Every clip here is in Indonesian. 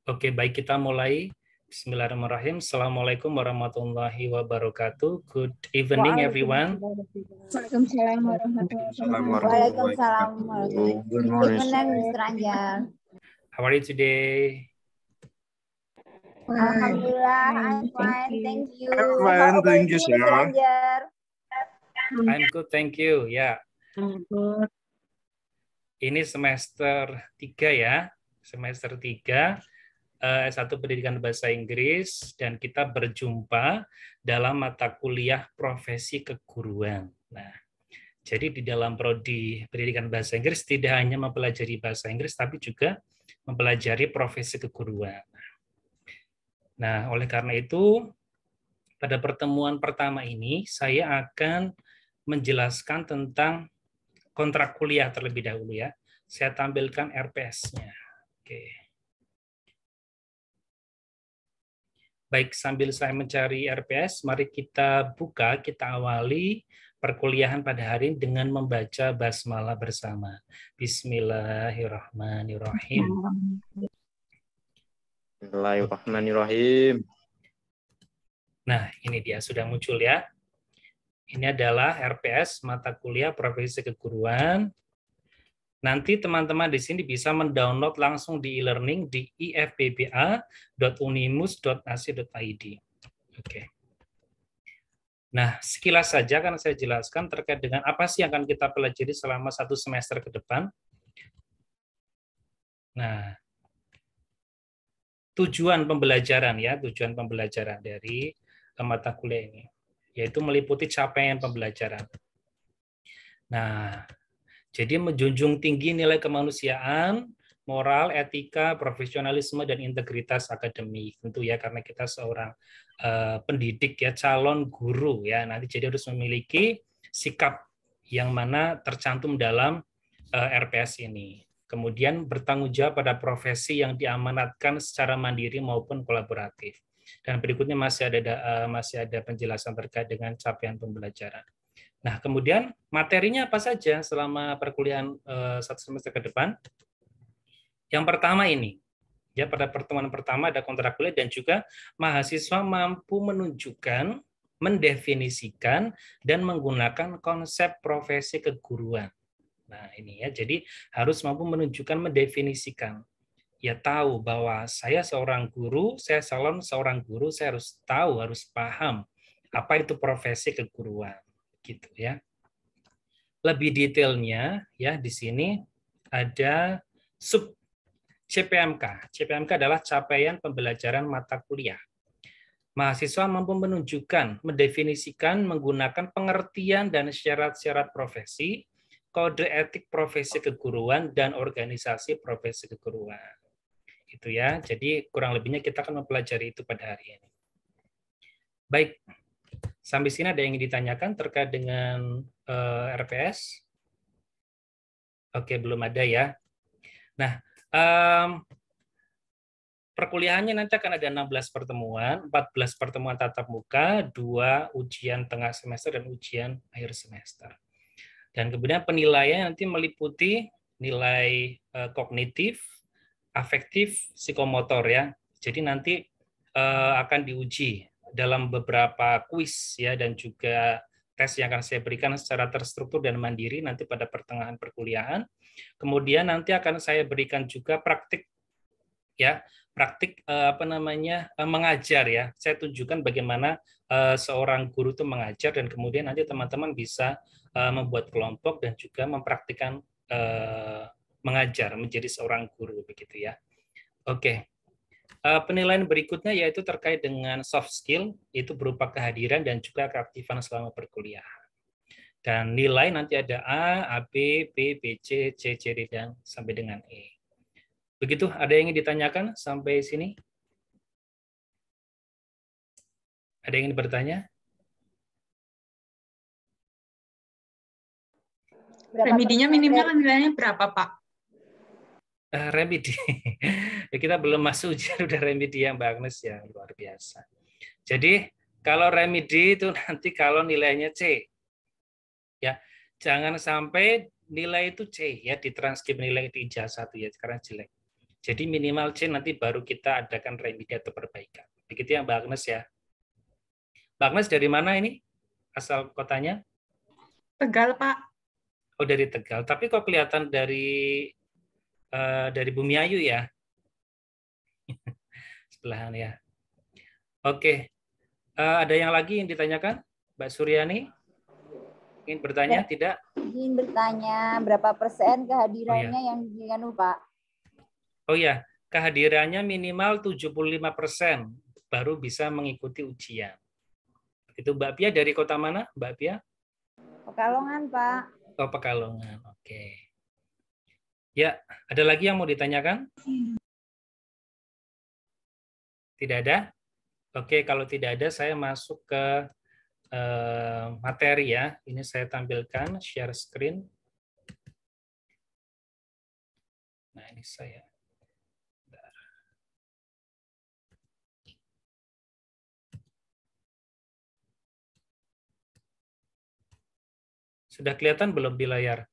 Oke, baik, kita mulai. Bismillahirrahmanirrahim. Assalamualaikum warahmatullahi wabarakatuh. Good evening, everyone. Waalaikumsalam warahmatullahi wabarakatuh. Waalaikumsalam warahmatullahi wabarakatuh. Good evening, Mr. Anjar. How are you today? Alhamdulillah, I'm fine. Thank you. Fine, How about thank you, you, Mr. sir. Anjar? I'm good, thank you. Ya, ini semester 3 ya. Semester 3 S1 Pendidikan Bahasa Inggris, dan kita berjumpa dalam mata kuliah profesi keguruan. Nah, jadi di dalam prodi Pendidikan Bahasa Inggris tidak hanya mempelajari bahasa Inggris, tapi juga mempelajari profesi keguruan. Nah, oleh karena itu, pada pertemuan pertama ini, saya akan menjelaskan tentang kontrak kuliah terlebih dahulu ya. Saya tampilkan RPS-nya. Oke. Baik, sambil saya mencari RPS, mari kita buka, kita awali perkuliahan pada hari ini dengan membaca basmalah bersama. Bismillahirrahmanirrahim. Bismillahirrahmanirrahim. Nah, ini dia, sudah muncul ya. Ini adalah RPS, mata kuliah profesi keguruan. Nanti teman-teman di sini bisa mendownload langsung di e-learning di ifbba.unimus.ac.id. Oke. Nah, sekilas saja kan saya jelaskan terkait dengan apa sih yang akan kita pelajari selama 1 semester ke depan. Nah, tujuan pembelajaran ya, tujuan pembelajaran dari mata kuliah ini, yaitu meliputi capaian pembelajaran. Nah, jadi menjunjung tinggi nilai kemanusiaan, moral, etika, profesionalisme, dan integritas akademik. Tentu ya, karena kita seorang pendidik ya, calon guru ya, nanti jadi harus memiliki sikap yang mana tercantum dalam RPS ini. Kemudian bertanggung jawab pada profesi yang diamanatkan secara mandiri maupun kolaboratif. Dan berikutnya masih ada penjelasan terkait dengan capaian pembelajaran. Nah, kemudian materinya apa saja selama perkuliahan 1 semester ke depan? Yang pertama ini, ya, pada pertemuan pertama ada kontrak kuliah dan juga mahasiswa mampu menunjukkan, mendefinisikan, dan menggunakan konsep profesi keguruan. Nah, ini ya, jadi harus mampu menunjukkan, mendefinisikan. Ya, tahu bahwa saya seorang guru, saya calon seorang guru, saya harus tahu, harus paham apa itu profesi keguruan. Gitu ya. Lebih detailnya ya di sini ada sub CPMK. CPMK adalah capaian pembelajaran mata kuliah. Mahasiswa mampu menunjukkan, mendefinisikan, menggunakan pengertian dan syarat-syarat profesi, kode etik profesi keguruan, dan organisasi profesi keguruan. Itu ya. Jadi kurang lebihnya kita akan mempelajari itu pada hari ini. Baik. Sampai sini ada yang ingin ditanyakan terkait dengan RPS? Oke, belum ada ya. Nah, perkuliahannya nanti akan ada 16 pertemuan, 14 pertemuan tatap muka, 2 ujian tengah semester, dan ujian akhir semester. Dan kemudian penilaian nanti meliputi nilai kognitif, afektif, psikomotor ya. Jadi nanti akan diuji dalam beberapa kuis ya, dan juga tes yang akan saya berikan secara terstruktur dan mandiri nanti pada pertengahan perkuliahan. Kemudian nanti akan saya berikan juga praktik ya, praktik mengajar ya. Saya tunjukkan bagaimana seorang guru itu mengajar, dan kemudian nanti teman-teman bisa membuat kelompok dan juga mempraktikkan mengajar menjadi seorang guru begitu ya. Oke. Penilaian berikutnya yaitu terkait dengan soft skill, itu berupa kehadiran dan juga keaktifan selama perkuliahan. Dan nilai nanti ada A, B, B, C, C, D, dan sampai dengan E. Begitu, ada yang ingin ditanyakan sampai sini? Ada yang ingin bertanya? Remedinya minimal nilainya berapa, Pak? Remedi. Ya, kita belum masuk ujian udah remedi ya, Mbak Agnes ya, luar biasa. Jadi kalau remedi itu nanti kalau nilainya C, ya jangan sampai nilai itu C ya, di transkrip nilai itu ijazah satu ya, sekarang jelek. Jadi minimal C nanti baru kita adakan remedi atau perbaikan. Begitu ya Mbak Agnes ya. Mbak Agnes dari mana ini? Asal kotanya? Tegal, Pak. Oh, dari Tegal. Tapi kok kelihatan dari Bumiayu ya? Sebelahan ya. Oke. Ada yang lagi yang ditanyakan? Mbak Suryani? Ingin bertanya? Tidak? Ingin bertanya, berapa persen kehadirannya yang dianu, Pak? Oh ya, kehadirannya minimal 75% baru bisa mengikuti ujian. Itu Mbak Pia dari kota mana, Mbak Pia? Pekalongan, Pak. Oh, Pekalongan. Oke. Ya, ada lagi yang mau ditanyakan? Tidak ada? Oke, kalau tidak ada, saya masuk ke materi ya. Ini saya tampilkan, share screen. Nah, ini saya. Sudah kelihatan belum di layar?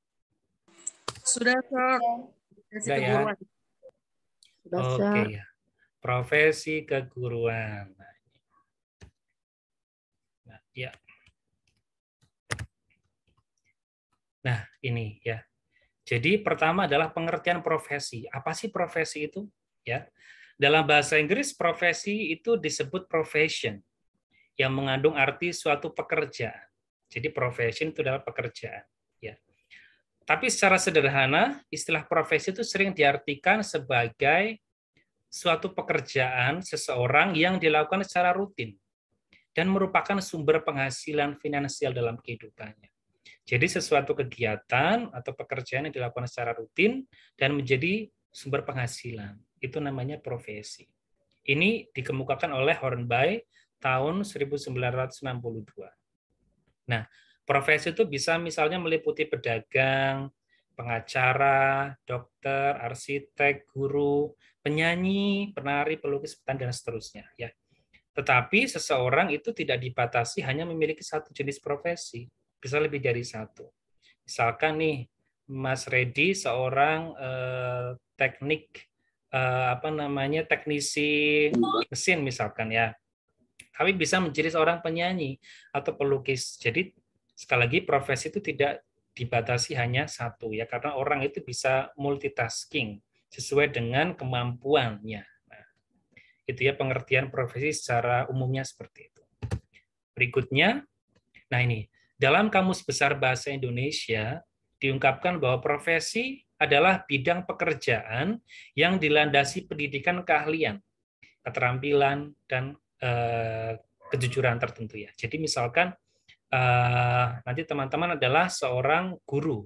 Sudah, Sir. Sudah ya? Oke ya. Profesi keguruan. Nah, ya. Nah, ini ya. Jadi pertama adalah pengertian profesi. Apa sih profesi itu? Ya. Dalam bahasa Inggris profesi itu disebut profession yang mengandung arti suatu pekerjaan. Jadi profession itu adalah pekerjaan, ya. Tapi secara sederhana, istilah profesi itu sering diartikan sebagai suatu pekerjaan seseorang yang dilakukan secara rutin dan merupakan sumber penghasilan finansial dalam kehidupannya. Jadi sesuatu kegiatan atau pekerjaan yang dilakukan secara rutin dan menjadi sumber penghasilan. Itu namanya profesi. Ini dikemukakan oleh Hornby tahun 1962. Nah, profesi itu bisa misalnya meliputi pedagang, pengacara, dokter, arsitek, guru, penyanyi, penari, pelukis, petani, dan seterusnya. Ya. Tetapi seseorang itu tidak dibatasi hanya memiliki satu jenis profesi, bisa lebih dari satu. Misalkan nih, Mas Redi seorang teknisi mesin misalkan ya. Tapi bisa menjadi seorang penyanyi atau pelukis. Jadi sekali lagi profesi itu tidak dibatasi hanya satu ya, karena orang itu bisa multitasking sesuai dengan kemampuannya. Nah, itu ya pengertian profesi secara umumnya seperti itu. Berikutnya, nah ini dalam Kamus Besar Bahasa Indonesia diungkapkan bahwa profesi adalah bidang pekerjaan yang dilandasi pendidikan keahlian, keterampilan, dan kejujuran tertentu ya. Jadi misalkan nanti teman-teman adalah seorang guru,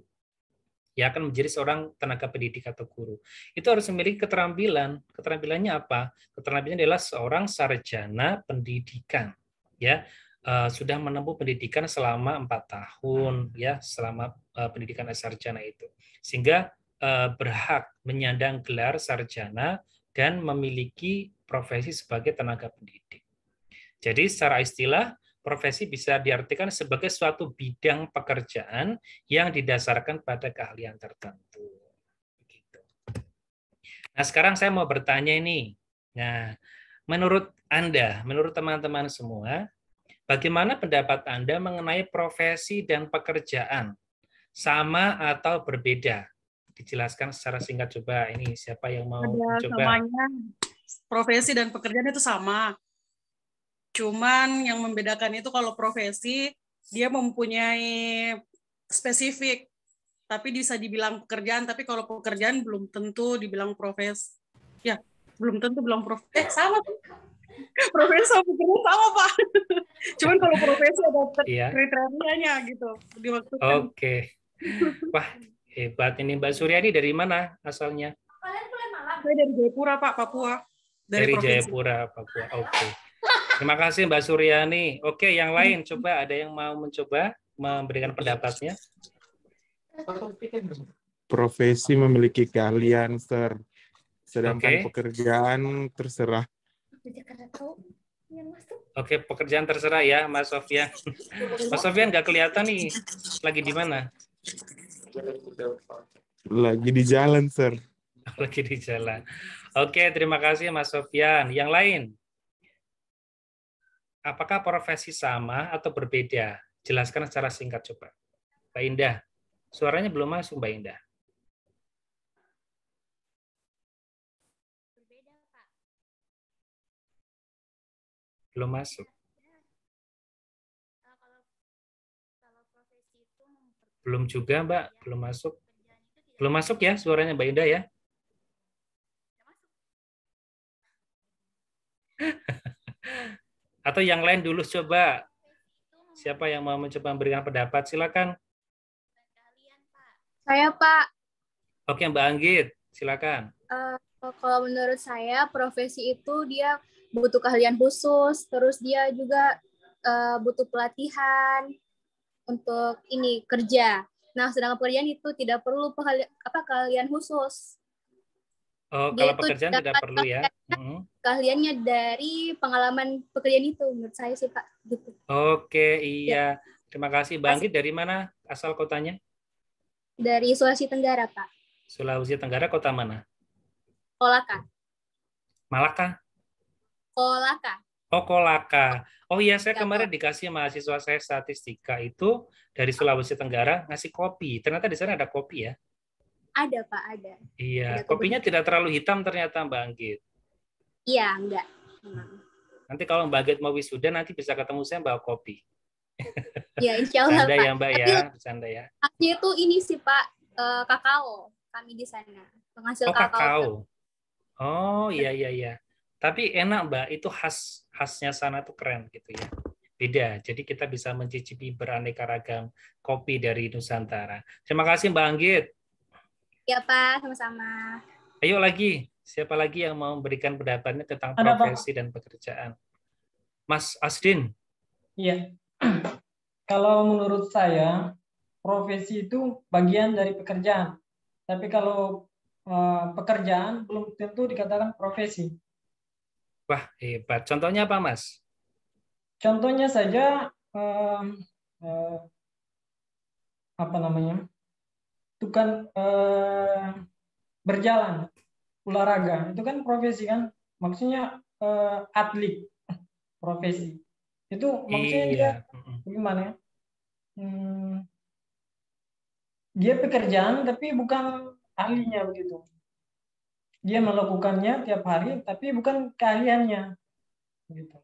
ya akan menjadi seorang tenaga pendidik atau guru. Itu harus memiliki keterampilan. Keterampilannya apa? Keterampilannya adalah seorang sarjana pendidikan, ya sudah menempuh pendidikan selama 4 tahun, ya selama pendidikan sarjana itu, sehingga berhak menyandang gelar sarjana dan memiliki profesi sebagai tenaga pendidik. Jadi secara istilah, profesi bisa diartikan sebagai suatu bidang pekerjaan yang didasarkan pada keahlian tertentu. Nah, sekarang saya mau bertanya ini. Nah, menurut Anda, menurut teman-teman semua, bagaimana pendapat Anda mengenai profesi dan pekerjaan? Sama atau berbeda? Dijelaskan secara singkat coba. Ini siapa yang mau mencoba? Samanya, profesi dan pekerjaan itu sama. Cuman yang membedakan itu kalau profesi, dia mempunyai spesifik. Tapi bisa dibilang pekerjaan, tapi kalau pekerjaan belum tentu dibilang profesi. Ya, belum tentu bilang profesi. Sama tuh. Profesi sama pekerjaan sama, Pak. Cuman kalau profesi ada kriterianya gitu. Oke. Wah, hebat ini Mbak Suryani dari mana asalnya? Saya dari Jayapura, Pak, Papua. Dari Jayapura, Papua. Oke. Terima kasih Mbak Suryani. Oke, yang lain coba ada yang mau mencoba memberikan pendapatnya? Profesi memiliki keahlian, Sir. Sedangkan pekerjaan terserah. Oke, pekerjaan terserah ya, Mas Sofyan. Mas Sofyan nggak kelihatan nih, lagi di mana? Lagi di jalan, Sir. Lagi di jalan. Oke, terima kasih Mas Sofyan. Yang lain, apakah profesi sama atau berbeda? Jelaskan secara singkat coba. Mbak Indah, suaranya belum masuk Mbak Indah. Belum masuk. Belum juga Mbak, belum masuk. Belum masuk ya suaranya Mbak Indah ya? Atau yang lain dulu coba. Siapa yang mau mencoba memberikan pendapat? Silakan. Saya, Pak. Oke, Mbak Anggit, silakan. Kalau menurut saya, profesi itu dia butuh keahlian khusus, terus dia juga butuh pelatihan untuk ini kerja. Nah, sedangkan pekerjaan itu tidak perlu keahlian khusus. Oh, Dia kalau pekerjaan tidak perlu ya? Keahliannya dari pengalaman pekerjaan itu, menurut saya sih, Pak. Gitu. Oke, iya. Terima kasih. Mbak Anggit, dari mana asal kotanya? Dari Sulawesi Tenggara, Pak. Sulawesi Tenggara, kota mana? Kolaka. Malaka? Kolaka. Oh, Kolaka. Oh iya, saya kemarin dikasih mahasiswa saya statistika itu dari Sulawesi Tenggara ngasih kopi. Ternyata di sana ada kopi ya? Ada, Pak, ada. Iya, kopinya tidak terlalu hitam ternyata Mbak Anggit. Iya, enggak. Nanti kalau Mbak Anggit mau wisuda, nanti bisa ketemu saya bawa kopi. Ya, insya Allah, Bercanda Pak. ya Mbak ya, bercanda ya. Khasnya itu ini sih, Pak, kakao. Kami di sana. Penghasil kakao. Oh, iya, iya, iya. Tapi enak Mbak, itu khasnya sana tuh keren gitu ya. Beda, jadi kita bisa mencicipi beraneka ragam kopi dari Nusantara. Terima kasih Mbak Anggit. Ya Pak, sama-sama. Ayo lagi, siapa lagi yang mau memberikan pendapatnya tentang profesi dan pekerjaan? Mas Asdin. Iya, kalau menurut saya, profesi itu bagian dari pekerjaan. Tapi kalau pekerjaan belum tentu dikatakan profesi. Wah, hebat. Contohnya apa, Mas? Contohnya saja, apa namanya, itu kan berjalan, olahraga, itu kan profesi kan, maksudnya atlet, profesi. Itu maksudnya dia gimana ya? Dia pekerjaan tapi bukan ahlinya begitu. Dia melakukannya tiap hari tapi bukan keahliannya. Gitu.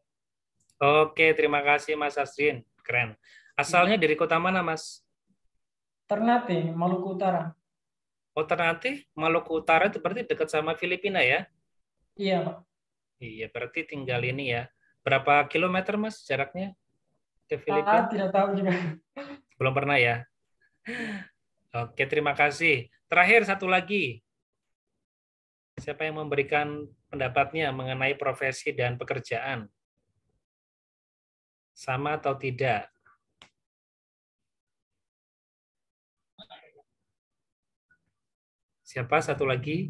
Oke, terima kasih Mas Asrin. Keren. Asalnya dari kota mana, Mas? Ternate, Maluku Utara. Oh, Ternate, Maluku Utara itu berarti dekat sama Filipina ya? Iya, Pak. Iya, berarti tinggal ini ya. Berapa kilometer, Mas, jaraknya ke Filipina? Tidak tahu juga. Belum pernah ya? Oke, terima kasih. Terakhir, satu lagi. Siapa yang memberikan pendapatnya mengenai profesi dan pekerjaan? Sama atau tidak? Siapa satu lagi?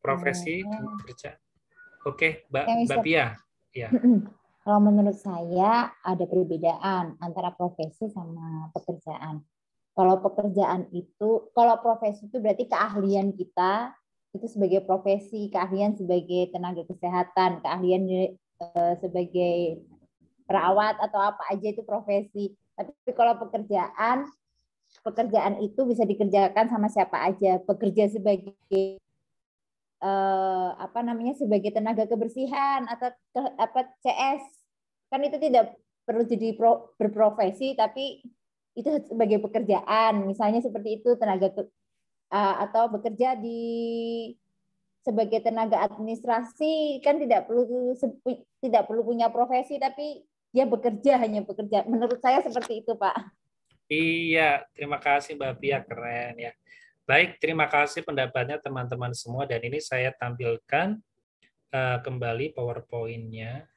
Profesi dan pekerjaan. Oke, Mbak Pia. Ya. Kalau menurut saya ada perbedaan antara profesi sama pekerjaan. Kalau pekerjaan itu, kalau profesi itu berarti keahlian kita itu sebagai profesi, keahlian sebagai tenaga kesehatan, keahlian sebagai perawat atau apa aja itu profesi. Tapi kalau pekerjaan itu bisa dikerjakan sama siapa aja. Bekerja sebagai sebagai tenaga kebersihan atau CS kan itu tidak perlu jadi berprofesi, tapi itu sebagai pekerjaan, misalnya seperti itu atau bekerja sebagai tenaga administrasi kan tidak perlu punya profesi, tapi dia hanya bekerja. Menurut saya seperti itu, Pak. Iya, terima kasih Mbak Pia, keren ya. Baik, terima kasih pendapatnya teman-teman semua, dan ini saya tampilkan kembali PowerPoint-nya.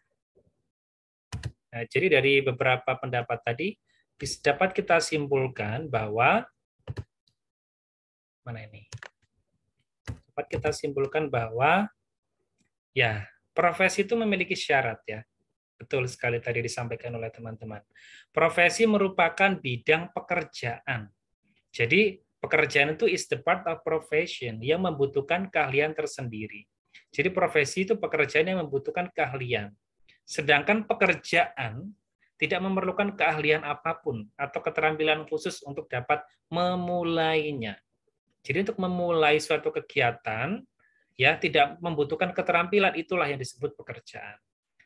Nah, jadi dari beberapa pendapat tadi dapat kita simpulkan bahwa ya profesi itu memiliki syarat ya. Betul sekali tadi disampaikan oleh teman-teman. Profesi merupakan bidang pekerjaan. Jadi pekerjaan itu is the part of profession yang membutuhkan keahlian tersendiri. Jadi profesi itu pekerjaan yang membutuhkan keahlian. Sedangkan pekerjaan tidak memerlukan keahlian apapun atau keterampilan khusus untuk dapat memulainya. Jadi untuk memulai suatu kegiatan ya tidak membutuhkan keterampilan, itulah yang disebut pekerjaan.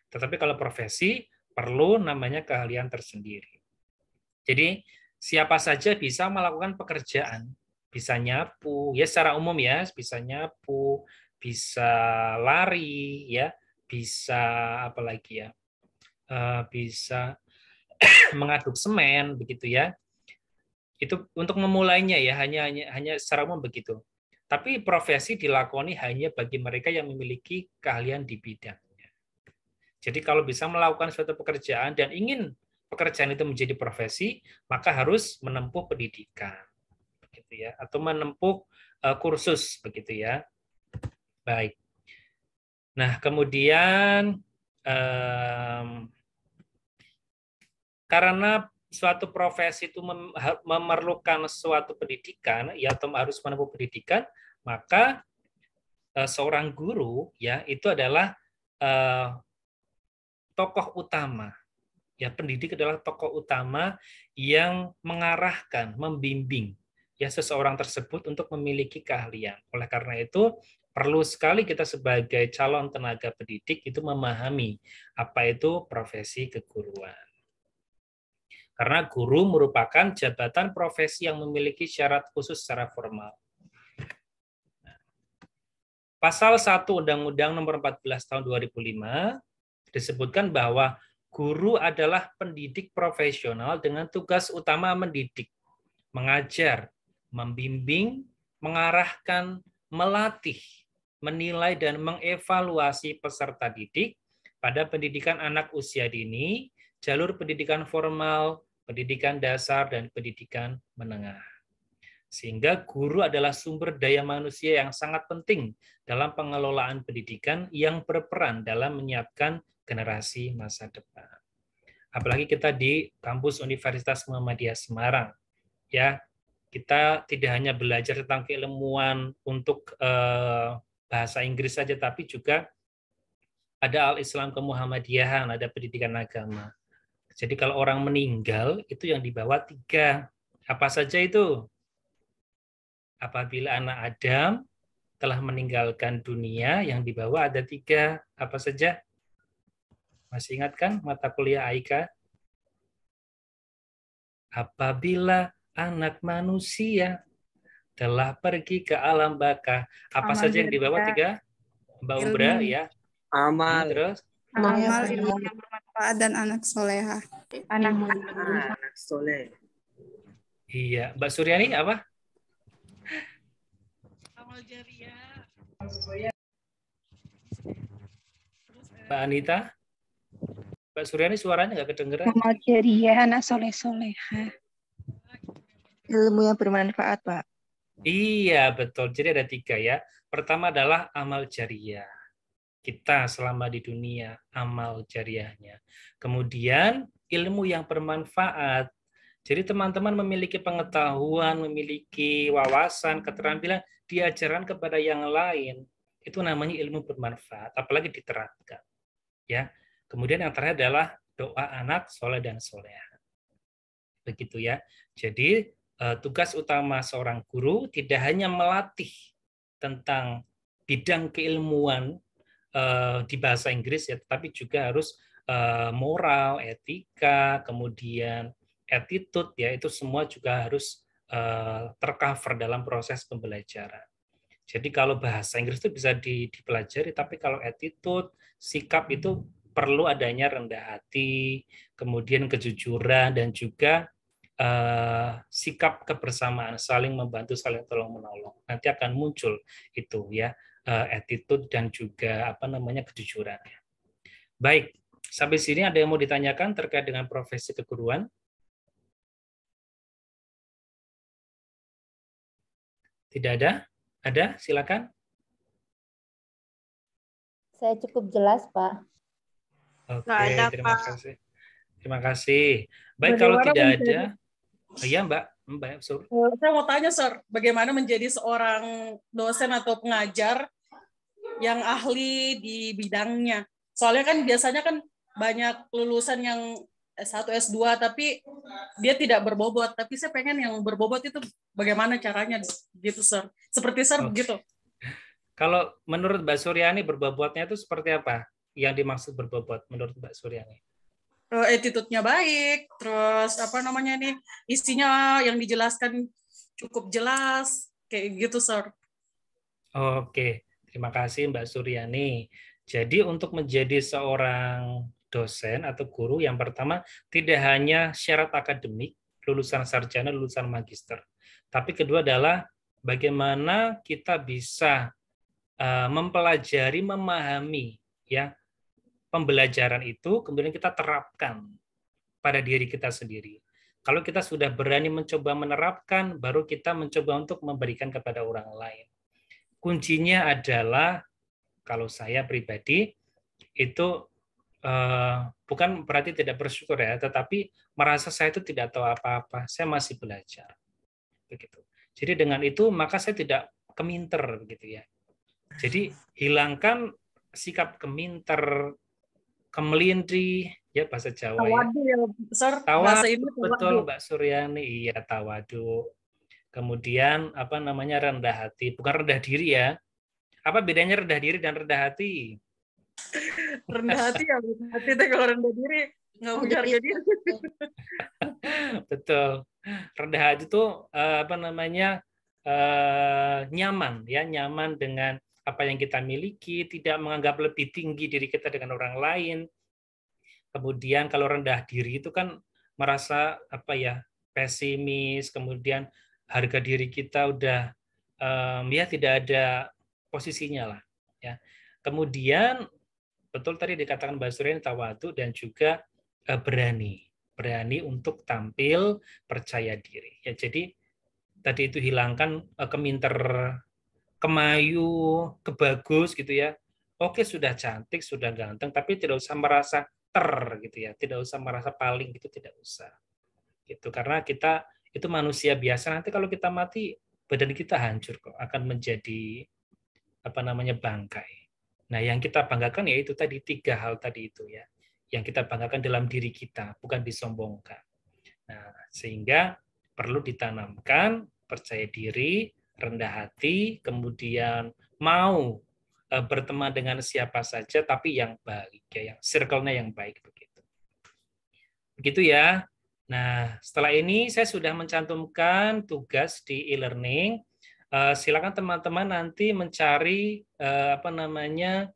Tetapi kalau profesi perlu namanya keahlian tersendiri. Jadi siapa saja bisa melakukan pekerjaan, bisa nyapu, ya secara umum ya, bisa nyapu, bisa lari, ya, bisa apa lagi ya, bisa mengaduk semen, begitu ya. Itu untuk memulainya ya, hanya secara umum begitu. Tapi profesi dilakoni hanya bagi mereka yang memiliki keahlian di bidangnya. Jadi kalau bisa melakukan suatu pekerjaan dan ingin pekerjaan itu menjadi profesi, maka harus menempuh pendidikan, begitu ya, atau menempuh kursus, begitu ya. Baik. Nah, kemudian karena suatu profesi itu memerlukan suatu pendidikan, ya, atau harus menempuh pendidikan, maka seorang guru ya itu adalah tokoh utama. Ya, pendidik adalah tokoh utama yang mengarahkan, membimbing ya seseorang tersebut untuk memiliki keahlian. Oleh karena itu, perlu sekali kita sebagai calon tenaga pendidik itu memahami apa itu profesi keguruan. Karena guru merupakan jabatan profesi yang memiliki syarat khusus secara formal. Pasal 1 Undang-Undang Nomor 14 Tahun 2005 disebutkan bahwa guru adalah pendidik profesional dengan tugas utama mendidik, mengajar, membimbing, mengarahkan, melatih, menilai dan mengevaluasi peserta didik pada pendidikan anak usia dini, jalur pendidikan formal, pendidikan dasar, dan pendidikan menengah. Sehingga guru adalah sumber daya manusia yang sangat penting dalam pengelolaan pendidikan yang berperan dalam menyiapkan generasi masa depan. Apalagi kita di kampus Universitas Muhammadiyah Semarang, ya, kita tidak hanya belajar tentang keilmuan untuk bahasa Inggris saja, tapi juga ada Al-Islam Kemuhammadiyahan, ada pendidikan agama. Jadi kalau orang meninggal itu yang dibawa 3, apa saja itu? Apabila anak Adam telah meninggalkan dunia, yang dibawa ada 3, apa saja? Masih ingat kan mata kuliah Aika? Apabila anak manusia telah pergi ke alam baka, apa saja yang dibawa 3? Mbak Umbra ya. Amal. Terus? Amal, ilmu yang bermanfaat, dan anak soleha. Anak soleh. Iya, Mbak Suryani apa? Amal jariah. Mbak Anita? Mbak Suryani suaranya nggak kedengeran. Amal jariah, anak soleh-soleha. Ilmu yang bermanfaat, Pak. Iya, betul. Jadi ada 3 ya. Pertama adalah amal jariah. Kita selama di dunia, amal jariahnya. Kemudian ilmu yang bermanfaat. Jadi teman-teman memiliki pengetahuan, memiliki wawasan, keterampilan, diajarkan kepada yang lain. Itu namanya ilmu bermanfaat, apalagi diterapkan. Ya. Kemudian yang terakhir adalah doa anak soleh dan soleha. Begitu ya. Jadi tugas utama seorang guru tidak hanya melatih tentang bidang keilmuan di bahasa Inggris ya, tetapi juga harus moral, etika, kemudian attitude ya, itu semua juga harus tercover dalam proses pembelajaran. Jadi kalau bahasa Inggris itu bisa dipelajari, tapi kalau attitude, sikap itu perlu adanya rendah hati, kemudian kejujuran, dan juga sikap kebersamaan, saling membantu, saling tolong-menolong. Nanti akan muncul itu ya, attitude dan juga kejujuran. Baik, sampai sini ada yang mau ditanyakan terkait dengan profesi keguruan? Tidak ada? Ada? Silakan. Saya cukup jelas, Pak. Oke, terima kasih. Terima kasih. Baik, kalau tidak ada, ya Mbak Mbak Sur. Saya mau tanya, Sir, bagaimana menjadi seorang dosen atau pengajar yang ahli di bidangnya? Soalnya kan biasanya kan banyak lulusan yang S1, S2, tapi dia tidak berbobot. Tapi saya pengen yang berbobot itu bagaimana caranya gitu, Sir. Seperti Sir begitu. Kalau menurut Mbak Suryani berbobotnya itu seperti apa? Yang dimaksud berbobot menurut Mbak Suryani? Attitude-nya baik, terus apa namanya nih, isinya yang dijelaskan cukup jelas, kayak gitu, Sir. Oke, terima kasih Mbak Suryani. Jadi untuk menjadi seorang dosen atau guru, yang pertama tidak hanya syarat akademik, lulusan sarjana, lulusan magister. Tapi kedua adalah bagaimana kita bisa mempelajari, memahami ya pembelajaran itu, kemudian kita terapkan pada diri kita sendiri. Kalau kita sudah berani mencoba menerapkan, baru kita mencoba untuk memberikan kepada orang lain. Kuncinya adalah, kalau saya pribadi, itu bukan berarti tidak bersyukur ya, tetapi merasa saya itu tidak tahu apa-apa, saya masih belajar. Begitu. Jadi dengan itu, maka saya tidak keminter, begitu ya. Jadi hilangkan sikap keminter, kemelintri, ya bahasa Jawa tawadu ya, Sir. Bahasa ini betul Mbak Suryani, iya tawadu. Kemudian apa namanya rendah hati, bukan rendah diri ya. Apa bedanya rendah diri dan rendah hati? Rendah hati ya, hati itu kalau rendah diri nggak punya harga diri. Betul. Rendah hati itu apa namanya nyaman ya, nyaman dengan apa yang kita miliki, tidak menganggap lebih tinggi diri kita dengan orang lain. Kemudian kalau rendah diri itu kan merasa apa ya, pesimis, kemudian harga diri kita udah ya tidak ada posisinya lah ya. Kemudian betul tadi dikatakan Mbak Suryani tawadu dan juga berani untuk tampil percaya diri ya. Jadi tadi itu hilangkan keminter, kemayu, kebagus gitu ya. Oke, sudah cantik, sudah ganteng, tapi tidak usah merasa gitu ya. Tidak usah merasa paling gitu, tidak usah. Gitu, karena kita itu manusia biasa, nanti kalau kita mati badan kita hancur kok, akan menjadi apa namanya bangkai. Nah, yang kita banggakan yaitu tadi 3 hal tadi itu ya. Yang kita banggakan dalam diri kita, bukan disombongkan. Nah, sehingga perlu ditanamkan percaya diri, rendah hati, kemudian mau berteman dengan siapa saja, tapi yang baik, ya, yang circle-nya yang baik begitu. Begitu ya. Nah, setelah ini saya sudah mencantumkan tugas di e-learning. Silakan teman-teman nanti mencari apa namanya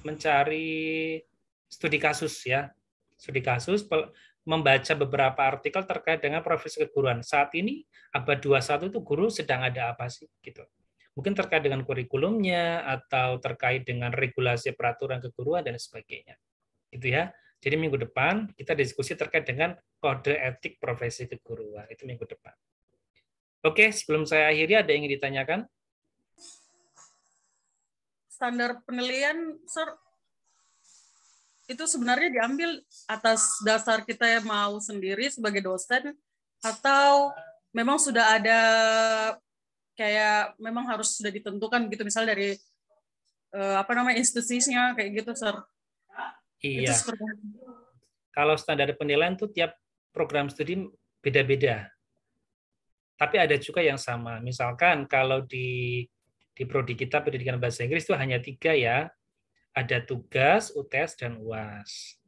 mencari studi kasus ya, studi kasus, membaca beberapa artikel terkait dengan profesi keguruan. Saat ini abad 21 itu guru sedang ada apa sih gitu. Mungkin terkait dengan kurikulumnya atau terkait dengan regulasi peraturan keguruan dan sebagainya. Gitu ya. Jadi minggu depan kita diskusi terkait dengan kode etik profesi keguruan. Itu minggu depan. Oke, sebelum saya akhiri ada yang ingin ditanyakan? Standar penilaian, Sir, itu sebenarnya diambil atas dasar kita yang mau sendiri sebagai dosen, atau memang sudah ada kayak memang harus sudah ditentukan gitu, misal dari apa namanya institusinya kayak gitu, Sir? Iya. Kalau standar penilaian itu tiap program studi beda-beda. Tapi ada juga yang sama. Misalkan kalau di prodi kita pendidikan bahasa Inggris itu hanya 3 ya. Ada tugas, UTS, dan UAS.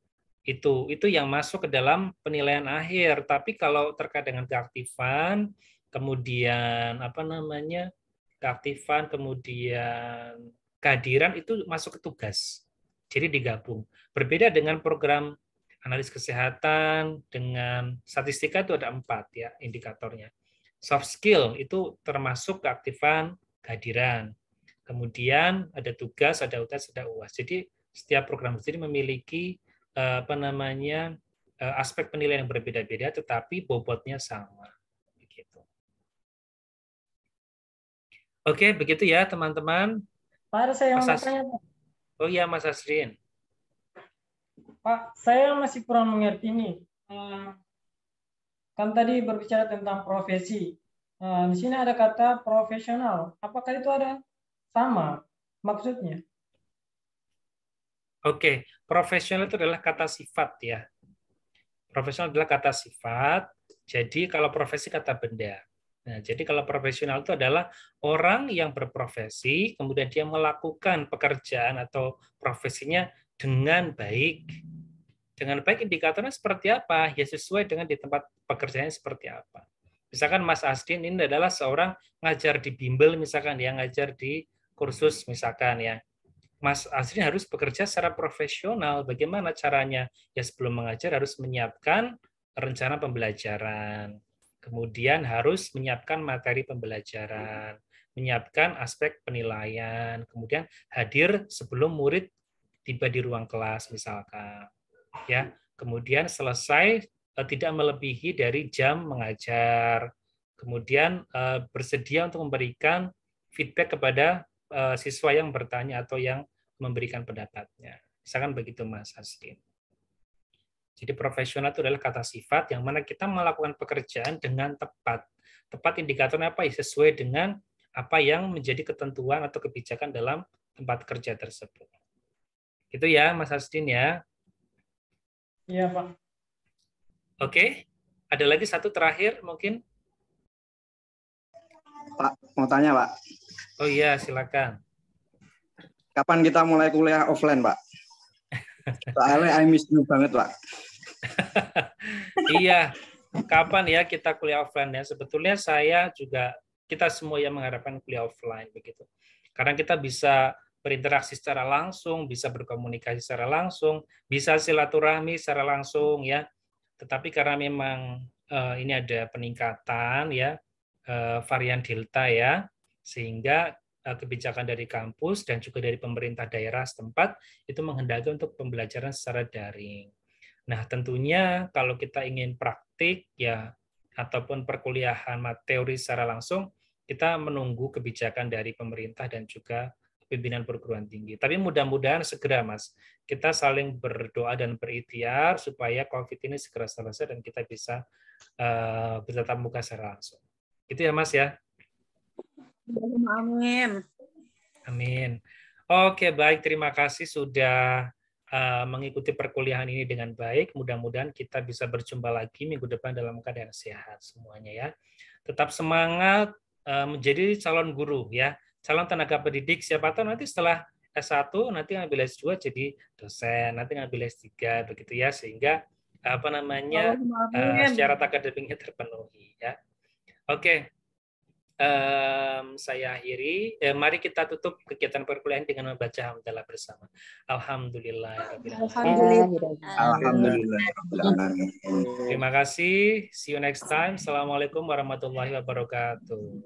Itu yang masuk ke dalam penilaian akhir. Tapi kalau terkait dengan keaktifan, kemudian apa namanya, keaktifan, kemudian kehadiran itu masuk ke tugas. Jadi digabung. Berbeda dengan program analis kesehatan, dengan statistika itu ada 4 ya indikatornya. Soft skill itu termasuk keaktifan, kehadiran. Kemudian ada tugas, ada UTS, ada UAS. Jadi setiap program studi memiliki apa namanya aspek penilaian yang berbeda-beda, tetapi bobotnya sama. Begitu. Oke, begitu ya teman-teman. Pak, saya mau tanya, Pak. Oh iya, Mas Asrin. Pak, saya masih kurang mengerti nih. kan tadi berbicara tentang profesi. Di sini ada kata profesional. Apakah itu ada sama maksudnya? Oke, profesional itu adalah kata sifat ya. Profesional adalah kata sifat. Jadi kalau profesi kata benda. Nah, jadi kalau profesional itu adalah orang yang berprofesi, kemudian dia melakukan pekerjaan atau profesinya dengan baik. Dengan baik indikatornya seperti apa? Ya sesuai dengan di tempat pekerjaannya seperti apa. Misalkan Mas Asdin ini adalah seorang ngajar di bimbel, misalkan ya, ngajar di kursus misalkan ya. Mas Asdin harus bekerja secara profesional. Bagaimana caranya? Ya sebelum mengajar harus menyiapkan rencana pembelajaran. Kemudian harus menyiapkan materi pembelajaran, menyiapkan aspek penilaian, kemudian hadir sebelum murid tiba di ruang kelas misalkan. Ya, kemudian selesai tidak melebihi dari jam mengajar. Kemudian bersedia untuk memberikan feedback kepada siswa yang bertanya atau yang memberikan pendapatnya. Misalkan begitu Mas Haskin. Jadi profesional itu adalah kata sifat yang mana kita melakukan pekerjaan dengan tepat. Tepat indikatornya apa? Sesuai dengan apa yang menjadi ketentuan atau kebijakan dalam tempat kerja tersebut. Itu ya Mas Hasdin ya. Iya Pak. Oke. Ada lagi satu terakhir mungkin? Pak, mau tanya Pak. Oh iya, silakan. Kapan kita mulai kuliah offline, Pak? Soalnya I miss you banget, Pak. Iya, kapan ya kita kuliah offline ya? Sebetulnya saya juga, kita semua yang mengharapkan kuliah offline begitu. Karena kita bisa berinteraksi secara langsung, bisa berkomunikasi secara langsung, bisa silaturahmi secara langsung ya. Tetapi karena memang ini ada peningkatan ya, varian Delta ya, sehingga kebijakan dari kampus dan juga dari pemerintah daerah setempat itu menghendaki untuk pembelajaran secara daring. Nah, tentunya kalau kita ingin praktik ya ataupun perkuliahan teori secara langsung, kita menunggu kebijakan dari pemerintah dan juga pimpinan perguruan tinggi. Tapi mudah-mudahan segera, Mas. Kita saling berdoa dan berikhtiar supaya COVID ini segera selesai dan kita bisa bertatap muka secara langsung. Itu ya, Mas ya. Amin. Amin. Oke, baik. Terima kasih sudah mengikuti perkuliahan ini dengan baik. Mudah-mudahan kita bisa berjumpa lagi minggu depan dalam keadaan sehat semuanya ya. Tetap semangat menjadi calon guru ya, calon tenaga pendidik. Siapa tahu nanti setelah S1 nanti ngambil S2 jadi dosen, nanti ngambil S3 begitu ya, sehingga apa namanya syarat akademiknya terpenuhi ya. Oke. Saya akhiri. Mari kita tutup kegiatan perkuliahan dengan membaca hamdalah bersama. Alhamdulillah. Terima kasih. See you next time. Assalamualaikum warahmatullahi wabarakatuh.